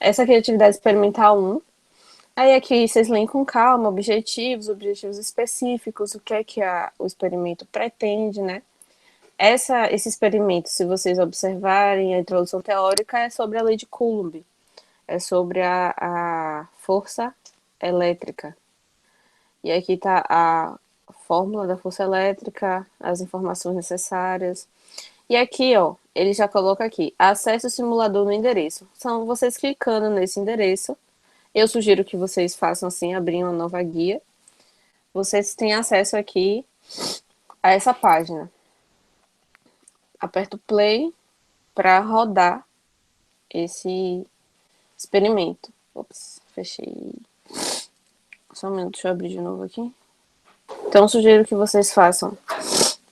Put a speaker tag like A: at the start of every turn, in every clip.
A: Essa aqui é a atividade experimental 1. Aí aqui vocês leem com calma, objetivos específicos, o que é que o experimento pretende, né? Esse experimento, se vocês observarem a introdução teórica, é sobre a lei de Coulomb, é sobre a força elétrica. E aqui está a fórmula da força elétrica, as informações necessárias. E aqui, ó, ele já coloca aqui, acesse o simulador no endereço. São vocês clicando nesse endereço. Eu sugiro que vocês façam assim, abrir uma nova guia. Vocês têm acesso aqui a essa página. Aperta o play para rodar esse experimento. Ops, fechei. Só um minuto, deixa eu abrir de novo aqui. Então, sugiro que vocês façam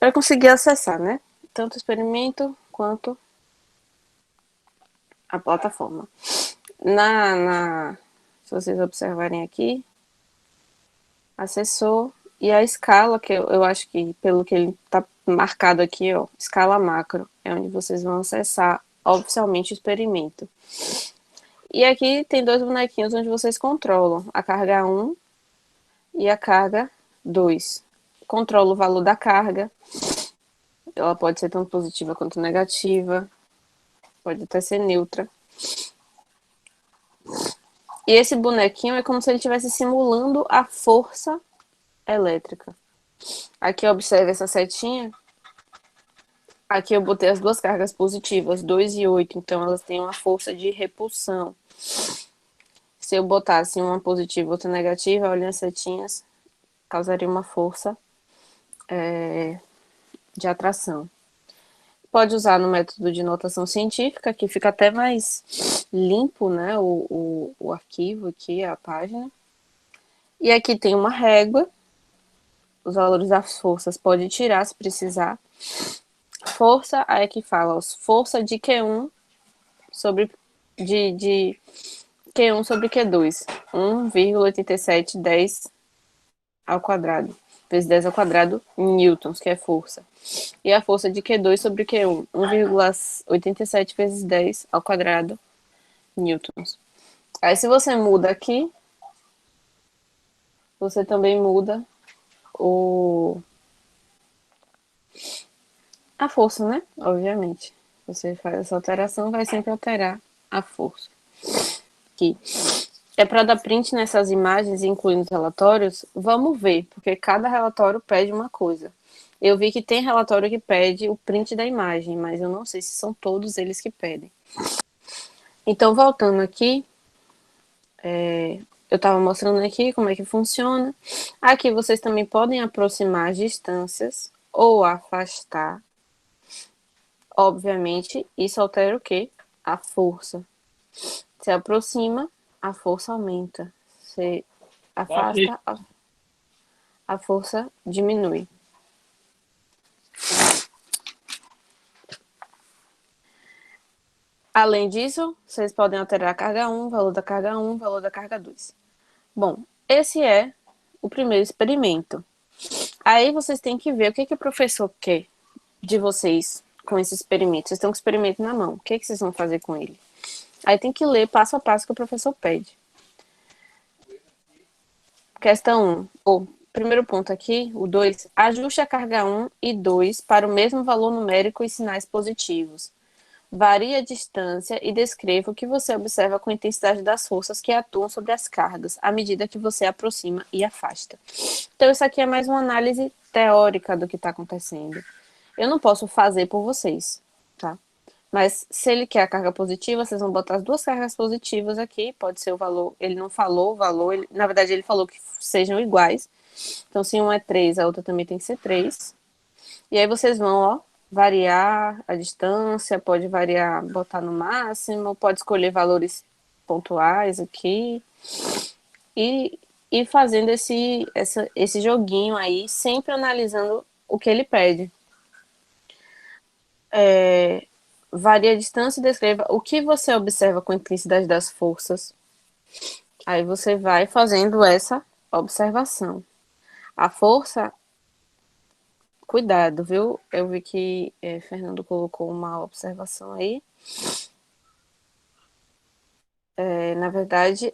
A: para conseguir acessar, né? Tanto o experimento quanto a plataforma. Se vocês observarem aqui, acessou, e a escala, que eu acho que pelo que ele está marcado aqui, ó, escala macro, é onde vocês vão acessar oficialmente o experimento. E aqui tem dois bonequinhos onde vocês controlam a carga 1 e a carga 2. Controla o valor da carga, ela pode ser tanto positiva quanto negativa, pode até ser neutra. E esse bonequinho é como se ele estivesse simulando a força elétrica. Aqui observe essa setinha. Aqui eu botei as duas cargas positivas, 2 e 8, então elas têm uma força de repulsão. Se eu botasse uma positiva e outra negativa, olhem as setinhas, causaria uma força de atração. Pode usar no método de notação científica, que fica até mais limpo, né, o arquivo aqui, a página. E aqui tem uma régua, os valores das forças pode tirar se precisar. Força, aí aqui fala, ó, força de Q1 sobre de Q1 sobre Q2, 1,8710 ao quadrado, vezes 10 ao quadrado, newtons, que é força. E a força de Q2 sobre Q1, 1,87 vezes 10 ao quadrado, newtons. Aí se você muda aqui, você também muda a força, né? Obviamente. Você faz essa alteração, vai sempre alterar a força. Aqui. É para dar print nessas imagens, incluindo os relatórios? Vamos ver, porque cada relatório pede uma coisa. Eu vi que tem relatório que pede o print da imagem, mas eu não sei se são todos eles que pedem. Então, voltando aqui, eu estava mostrando aqui como é que funciona. Aqui vocês também podem aproximar as distâncias ou afastar. Obviamente, isso altera o quê? A força. Se aproxima, a força aumenta. Se afasta, a força diminui. Além disso, vocês podem alterar a carga 1, valor da carga 1, valor da carga 2. Bom, esse é o primeiro experimento. Aí vocês têm que ver o que o professor quer de vocês com esse experimento. Vocês estão com o experimento na mão. O que vocês vão fazer com ele? Aí tem que ler passo a passo que o professor pede. Questão 1. Primeiro ponto aqui, o 2. Ajuste a carga 1 e 2 para o mesmo valor numérico e sinais positivos. Varie a distância e descreva o que você observa com a intensidade das forças que atuam sobre as cargas, à medida que você aproxima e afasta. Então, isso aqui é mais uma análise teórica do que está acontecendo. Eu não posso fazer por vocês, tá? Mas se ele quer a carga positiva, vocês vão botar as duas cargas positivas aqui, pode ser o valor, ele não falou o valor, na verdade ele falou que sejam iguais. Então, se um é 3, a outra também tem que ser 3. E aí vocês vão, ó, variar a distância, pode variar, botar no máximo, pode escolher valores pontuais aqui. E fazendo esse joguinho aí, sempre analisando o que ele pede. Varia a distância e descreva o que você observa com a intensidade das forças. Aí você vai fazendo essa observação. A força, cuidado, viu? Eu vi que Fernando colocou uma observação aí. Na verdade,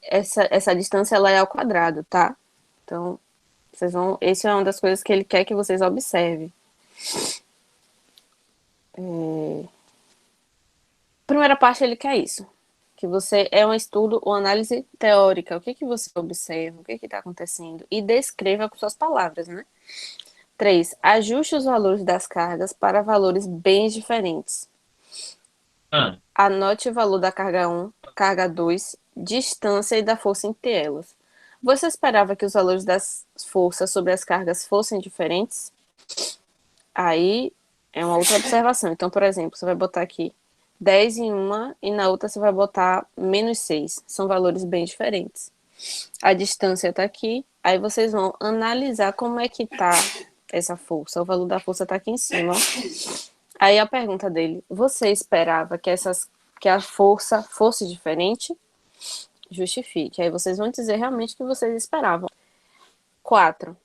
A: essa distância ela é ao quadrado, tá? Então, esse é uma das coisas que ele quer que vocês observem. Primeira parte ele quer isso, que você é um estudo ou análise teórica, o que que você observa, o que que está acontecendo e descreva com suas palavras, né? 3. Ajuste os valores das cargas para valores bem diferentes. Anote o valor da carga 1, carga 2, distância e da força entre elas. Você esperava que os valores das forças sobre as cargas fossem diferentes? Aí é uma outra observação. Então, por exemplo, você vai botar aqui 10 em uma e na outra você vai botar menos 6. São valores bem diferentes. A distância está aqui, aí vocês vão analisar como é que está essa força. O valor da força está aqui em cima. Aí a pergunta dele: você esperava que a força fosse diferente? Justifique. Aí vocês vão dizer realmente o que vocês esperavam. 4.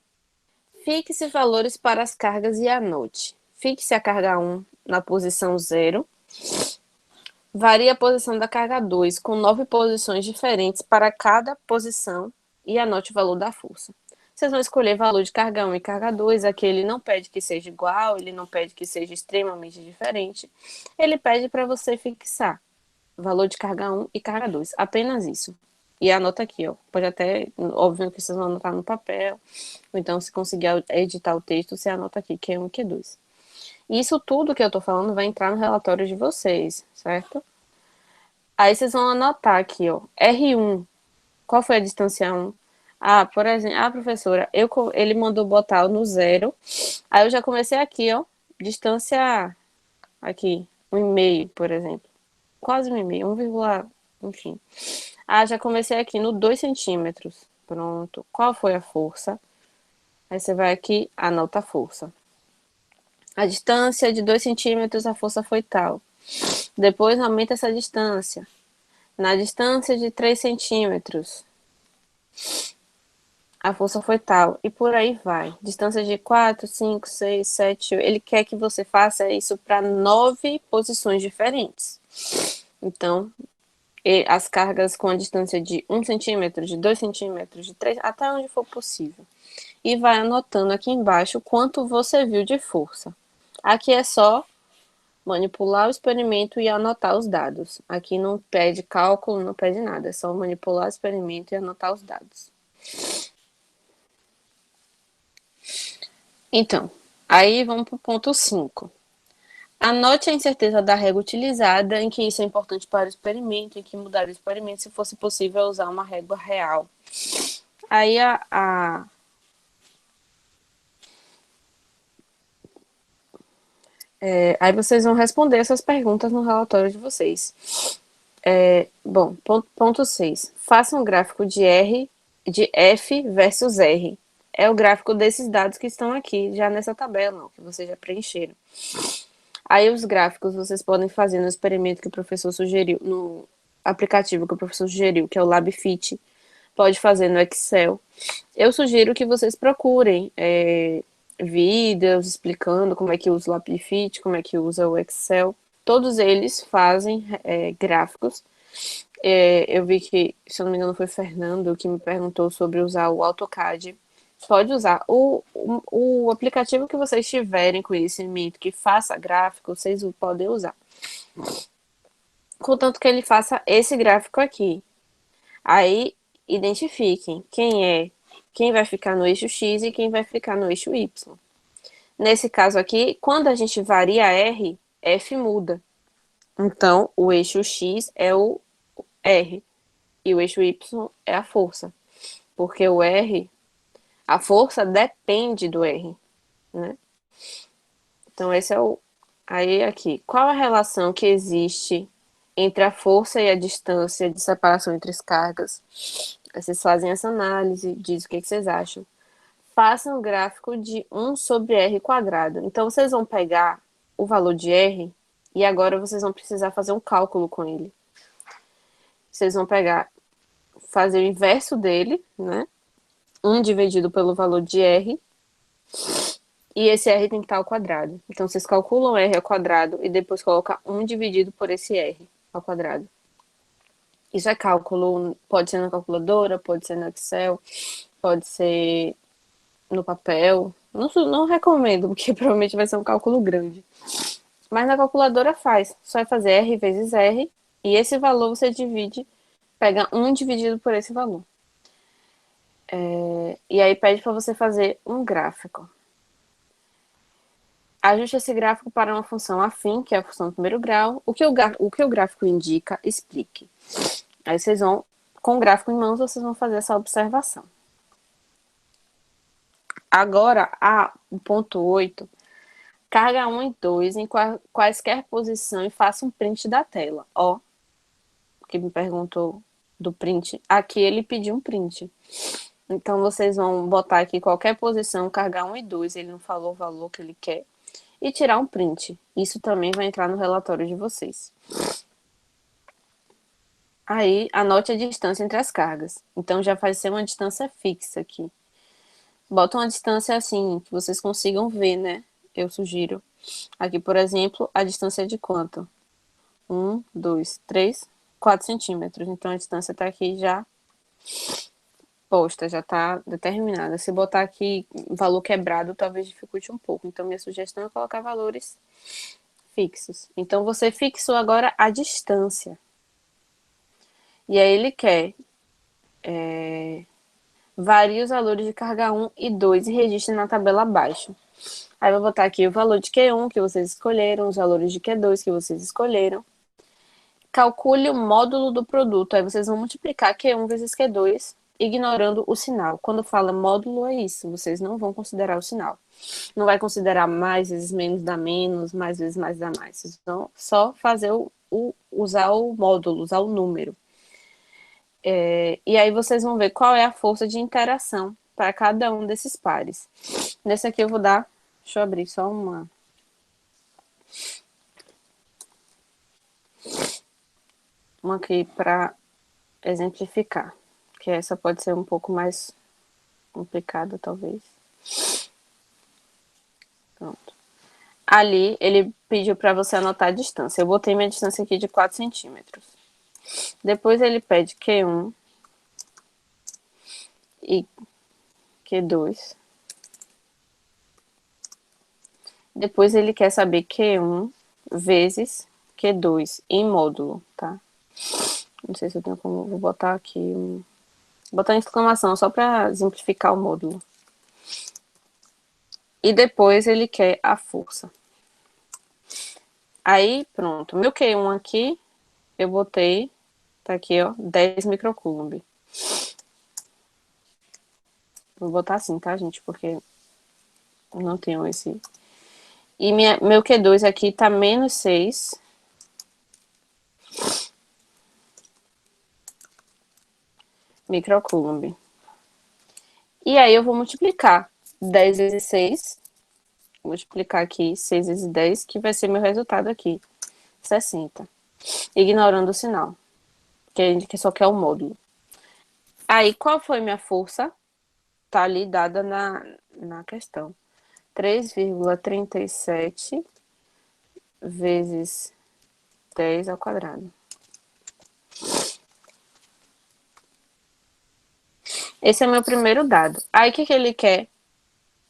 A: Fixe valores para as cargas e anote. Fixe a carga 1 na posição 0. Varie a posição da carga 2 com 9 posições diferentes para cada posição e anote o valor da força. Vocês vão escolher valor de carga 1 e carga 2. Aqui ele não pede que seja igual, ele não pede que seja extremamente diferente. Ele pede para você fixar valor de carga 1 e carga 2. Apenas isso. E anota aqui, ó. Pode até, óbvio que vocês vão anotar no papel. Ou então, se conseguir editar o texto, você anota aqui, Q1 e Q2. Isso tudo que eu tô falando vai entrar no relatório de vocês, certo? Aí vocês vão anotar aqui, ó. R1. Qual foi a distância 1? Ah, por exemplo, professora, ele mandou botar no 0. Aí eu já comecei aqui, ó. Distância aqui, 1,5, por exemplo. Quase 1,5, 1, enfim. Ah, já comecei aqui no 2 centímetros. Pronto. Qual foi a força? Aí você vai aqui, anota a força. A distância de 2 centímetros, a força foi tal. Depois aumenta essa distância. Na distância de 3 centímetros, a força foi tal. E por aí vai. Distância de 4, 5, 6, 7, 8. Ele quer que você faça isso para 9 posições diferentes. Então, as cargas com a distância de 1 centímetro, de 2 centímetros, de 3, até onde for possível. E vai anotando aqui embaixo quanto você viu de força. Aqui é só manipular o experimento e anotar os dados. Aqui não pede cálculo, não pede nada. É só manipular o experimento e anotar os dados. Então, aí vamos para o ponto 5. Anote a incerteza da régua utilizada, em que isso é importante para o experimento, em que mudar o experimento, se fosse possível usar uma régua real. Aí aí vocês vão responder essas perguntas no relatório de vocês. Bom, ponto 6. Faça um gráfico de F versus R. É o gráfico desses dados que estão aqui, já nessa tabela, que vocês já preencheram. Aí os gráficos vocês podem fazer no experimento que o professor sugeriu, no aplicativo que o professor sugeriu, que é o LabFit. Pode fazer no Excel. Eu sugiro que vocês procurem vídeos explicando como é que usa o LabFit, como é que usa o Excel. Todos eles fazem gráficos. Eu vi que, se eu não me engano, foi o Fernando que me perguntou sobre usar o AutoCAD. Pode usar. O aplicativo que vocês tiverem conhecimento que faça gráfico, vocês podem usar. Contanto que ele faça esse gráfico aqui. Aí, identifiquem quem vai ficar no eixo X e quem vai ficar no eixo Y. Nesse caso aqui, quando a gente varia R, F muda. Então, o eixo X é o R e o eixo Y é a força. Porque o R, a força depende do R, né? Então, esse é o... Aí, aqui. Qual a relação que existe entre a força e a distância de separação entre as cargas? Vocês fazem essa análise, diz o que vocês acham. Façam um gráfico de 1 sobre R quadrado. Então, vocês vão pegar o valor de R e agora vocês vão precisar fazer um cálculo com ele. Vocês vão fazer o inverso dele, né? 1 dividido pelo valor de R. E esse R tem que estar ao quadrado. Então, vocês calculam R ao quadrado e depois colocam 1 dividido por esse R ao quadrado. Isso é cálculo, pode ser na calculadora, pode ser no Excel, pode ser no papel. Não recomendo, porque provavelmente vai ser um cálculo grande. Mas na calculadora faz. Só é fazer R vezes R. E esse valor você divide, pega 1 dividido por esse valor. E aí pede para você fazer um gráfico. Ajuste esse gráfico para uma função afim, que é a função do primeiro grau. O que o gráfico indica, explique. Aí vocês vão, com o gráfico em mãos, vocês vão fazer essa observação. Agora, o ponto 8. Carga 1 e 2 em quaisquer posição e faça um print da tela. Ó, que me perguntou do print. Aqui ele pediu um print. Então, vocês vão botar aqui qualquer posição, carga 1 e 2. Ele não falou o valor que ele quer. E tirar um print. Isso também vai entrar no relatório de vocês. Aí, anote a distância entre as cargas. Então, já vai ser uma distância fixa aqui. Bota uma distância assim, que vocês consigam ver, né? Eu sugiro. Aqui, por exemplo, a distância é de quanto? 1, 2, 3, 4 centímetros. Então, a distância está aqui já posta, já está determinada. Se botar aqui valor quebrado, talvez dificulte um pouco. Então, minha sugestão é colocar valores fixos. Então, você fixou agora a distância. E aí, ele quer varie os valores de carga 1 e 2 e registre na tabela abaixo. Aí, eu vou botar aqui o valor de Q1 que vocês escolheram, os valores de Q2 que vocês escolheram. Calcule o módulo do produto. Aí, vocês vão multiplicar Q1 vezes Q2, ignorando o sinal. Quando fala módulo, é isso. Vocês não vão considerar o sinal. Não vai considerar mais vezes menos dá menos, mais vezes mais dá mais. Vocês vão só fazer usar o módulo, usar o número. E aí vocês vão ver qual é a força de interação para cada um desses pares. Nesse aqui eu vou dar... Deixa eu abrir só uma aqui para exemplificar. Que essa pode ser um pouco mais complicada, talvez. Pronto. Ali, ele pediu para você anotar a distância. Eu botei minha distância aqui de 4 centímetros. Depois ele pede Q1 e Q2. Depois ele quer saber Q1 vezes Q2 em módulo, tá? Não sei se eu tenho como... Vou botar aqui... Vou botar em exclamação só para exemplificar o módulo. E depois ele quer a força. Aí, pronto. Meu Q1 aqui, eu botei... Tá aqui, ó, 10 microcoulomb. Vou botar assim, tá, gente? Porque eu não tenho esse... E meu Q2 aqui tá menos 6. Microcoulomb. E aí eu vou multiplicar 10 vezes 6. Vou multiplicar aqui 6 vezes 10, que vai ser meu resultado aqui. 60. Ignorando o sinal. Que a gente só quer o módulo. Aí, qual foi minha força? Tá ali dada na questão. 3,37 vezes 10 ao quadrado. Esse é meu primeiro dado. Aí, o que ele quer?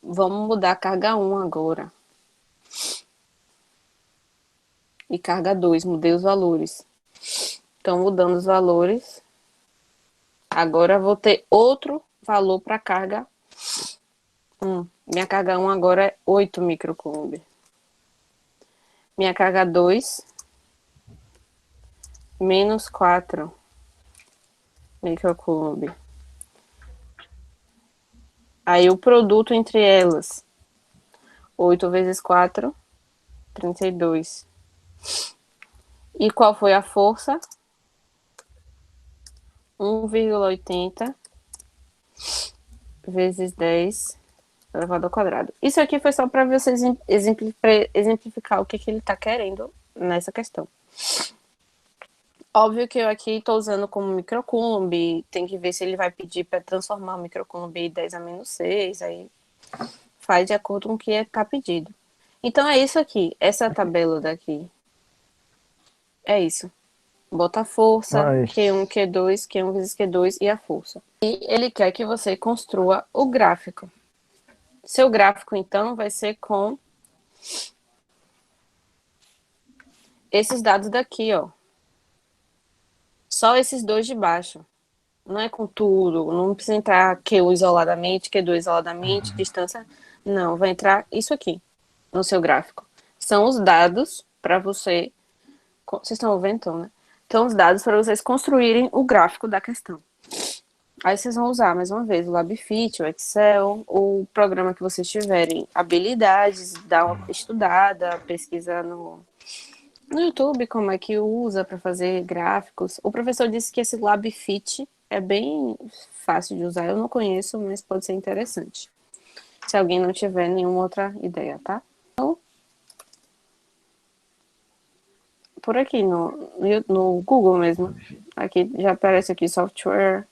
A: Vamos mudar a carga 1 agora. E carga 2, mudei os valores. Então, mudando os valores. Agora, vou ter outro valor para carga 1. Minha carga 1 agora é 8 microcoulomb. Minha carga 2, menos 4 microcoulomb. Aí o produto entre elas, 8 vezes 4, 32. E qual foi a força? 1,80 vezes 10 elevado ao quadrado. Isso aqui foi só para vocês exemplificar o que ele está querendo nessa questão. Óbvio que eu aqui estou usando como microcoulomb, tem que ver se ele vai pedir para transformar o microcoulomb em 10 a menos 6, aí faz de acordo com o que está pedido. Então é isso aqui, essa tabela daqui. É isso. Bota a força, Q1,
B: Mas,
A: Q2, Q1 vezes Q2 e a força. E ele quer que você construa o gráfico. Seu gráfico, então, vai ser com esses dados daqui, ó. Só esses dois de baixo. Não é com tudo, não precisa entrar Q1 isoladamente, Q2 isoladamente, distância. Não, vai entrar isso aqui no seu gráfico. São os dados para você. Vocês estão ouvindo, então, né? Então, os dados para vocês construírem o gráfico da questão. Aí vocês vão usar, mais uma vez, o LabFit, o Excel, o programa que vocês tiverem habilidades, dá uma estudada, pesquisa no YouTube como é que usa para fazer gráficos. O professor disse que esse LabFit é bem fácil de usar. Eu não conheço, mas pode ser interessante. Se alguém não tiver nenhuma outra ideia, tá? Então, por aqui no Google mesmo. Aqui já aparece aqui software,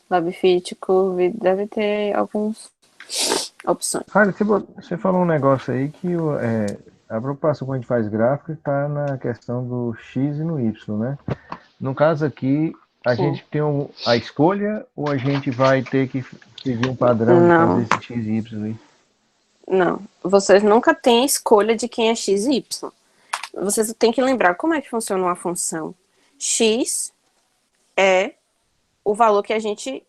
A: LabFit, Curve, deve ter algumas opções.
B: cara, você falou um negócio aí que a preocupação quando a gente faz gráfico está na questão do X e no Y, né? No caso aqui, a
A: Sim.
B: gente tem a escolha ou a gente vai ter que seguir um padrão de fazer
A: Não,
B: esse X e Y aí?
A: não. Vocês nunca têm escolha de quem é X e Y. Vocês têm que lembrar como é que funciona uma função. X é o valor que a gente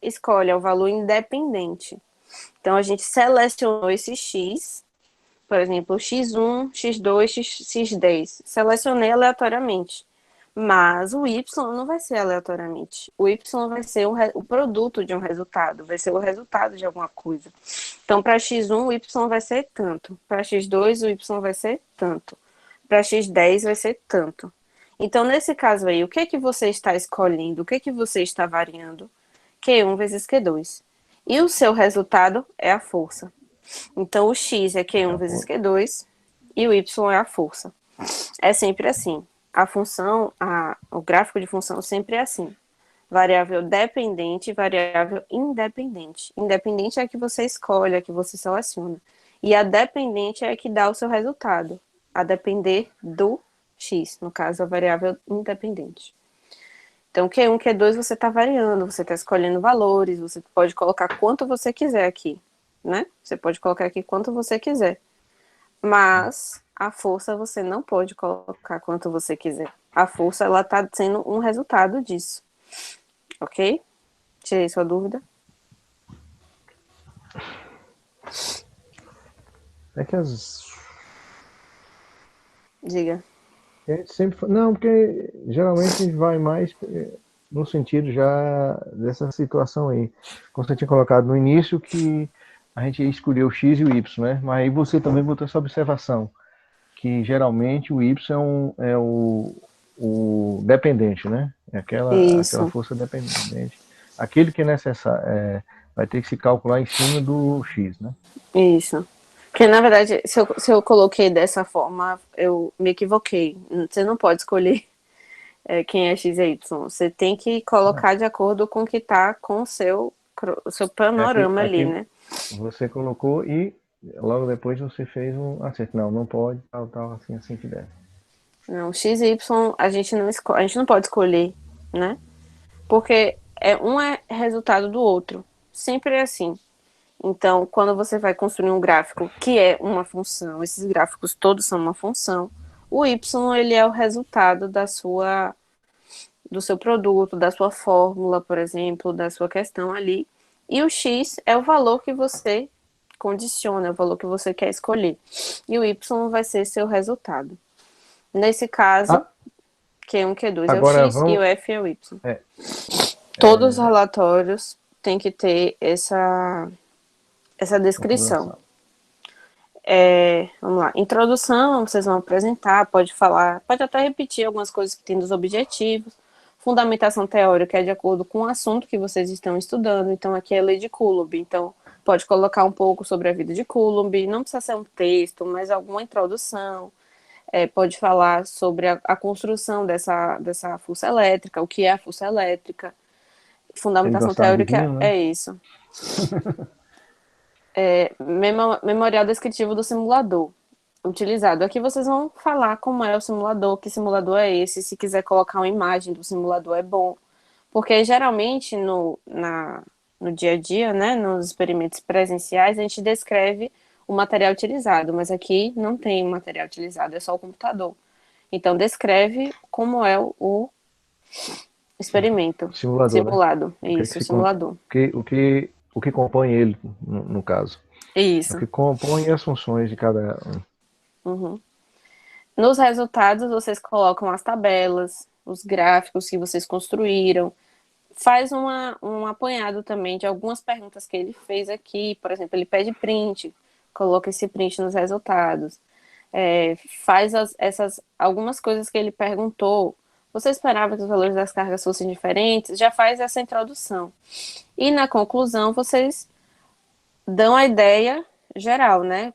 A: escolhe, é o valor independente. Então a gente selecionou esse X, por exemplo, X1, X2, X10. Selecionei aleatoriamente. Mas o Y não vai ser aleatoriamente. O Y vai ser o produto de um resultado, vai ser o resultado de alguma coisa. Então, para X1, o Y vai ser tanto. Para X2, o Y vai ser tanto. Para X10, vai ser tanto. Então, nesse caso aí, o que é que você está escolhendo? O que é que você está variando? Q1 vezes Q2. E o seu resultado é a força. Então, o X é Q1 vezes Q2 e o Y é a força. É sempre assim. A função, o gráfico de função sempre é assim. Variável dependente e variável independente. Independente é a que você escolhe, a que você seleciona. E a dependente é a que dá o seu resultado. A depender do X, no caso, a variável independente. Então, Q1, Q2 você está variando, você está escolhendo valores, você pode colocar quanto você quiser aqui, né? Você pode colocar aqui quanto você quiser. Mas a força você não pode colocar quanto você quiser. A força, ela está sendo um resultado disso. Ok? Tirei sua dúvida?
B: É que as.
A: Diga.
B: A gente sempre. Não, porque geralmente a gente vai mais no sentido já dessa situação aí. Como você tinha colocado no início, que a gente ia escolher o X e o Y, né? Mas aí você também botou essa observação, que geralmente o Y é o dependente, né? É aquela
A: Isso,
B: força dependente. Aquele que é necessário, vai ter que se calcular em cima do X, né?
A: isso. Porque, na verdade, se eu coloquei dessa forma, eu me equivoquei. Você não pode escolher quem é X e Y. Você tem que
B: Não.
A: colocar de acordo com o que está com o seu
B: Aqui,
A: panorama ali,
B: aqui
A: né?
B: você colocou e logo depois você fez um acerto. Não, não pode, tal, tal, assim, assim que der.
A: Não, X e Y a gente não pode escolher, né? Porque um é resultado do outro. Sempre é assim. Então, quando você vai construir um gráfico que é uma função, esses gráficos todos são uma função, o y ele é o resultado do seu produto, da sua fórmula, por exemplo, da sua questão ali, e o x é o valor que você condiciona, é o valor que você quer escolher. E o y vai ser seu resultado. Nesse caso,
B: Ah,
A: Q1, Q2 é o
B: agora
A: x e o
B: vamos.
A: f é o y.
B: É,
A: Todos os relatórios têm que ter essa descrição.
B: configuração.
A: Vamos lá. Introdução, vocês vão apresentar, pode falar, pode até repetir algumas coisas que tem dos objetivos. Fundamentação teórica é de acordo com o assunto que vocês estão estudando. Então, aqui é a lei de Coulomb. Então, pode colocar um pouco sobre a vida de Coulomb. Não precisa ser um texto, mas alguma introdução. Pode falar sobre a construção dessa força elétrica, o que é a força elétrica.
B: Ele
A: Fundamentação
B: gostava de
A: teórica
B: vinho, né?
A: é isso. Memorial descritivo do simulador. utilizado. Aqui vocês vão falar como é o simulador, que simulador é esse, se quiser colocar uma imagem do simulador é bom. Porque geralmente no dia a dia, né, nos experimentos presenciais, a gente descreve o material utilizado, mas aqui não tem material utilizado, é só o computador. Então descreve como é o experimento
B: Simulador, né?
A: simulado.
B: O que, é que
A: Isso, o
B: se, com-
A: simulador.
B: o que compõe ele, no caso. O
A: Isso.
B: que compõe as funções de cada um.
A: Uhum. Nos resultados, vocês colocam as tabelas, os gráficos que vocês construíram. Faz um apanhado também de algumas perguntas que ele fez aqui. Por exemplo, ele pede print, coloca esse print nos resultados. Faz essas algumas coisas que ele perguntou. Você esperava que os valores das cargas fossem diferentes? Já faz essa introdução. E na conclusão, vocês dão a ideia geral, né?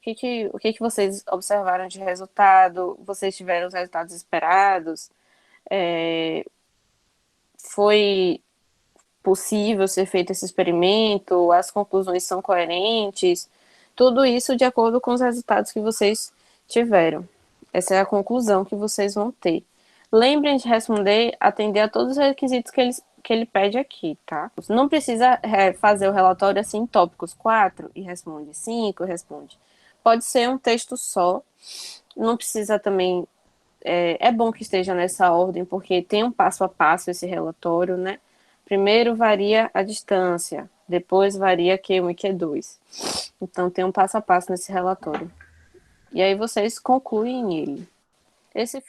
A: O que vocês observaram de resultado? Vocês tiveram os resultados esperados? É, foi possível ser feito esse experimento? As conclusões são coerentes? Tudo isso de acordo com os resultados que vocês tiveram. Essa é a conclusão que vocês vão ter. Lembrem de responder, atender a todos os requisitos que ele pede aqui, tá? Não precisa fazer o relatório assim em tópicos 4 e responde 5, responde. Pode ser um texto só. Não precisa também. É bom que esteja nessa ordem, porque tem um passo a passo esse relatório, né? Primeiro varia a distância, depois varia Q1 e Q2. Então tem um passo a passo nesse relatório. E aí vocês concluem ele. Esse foi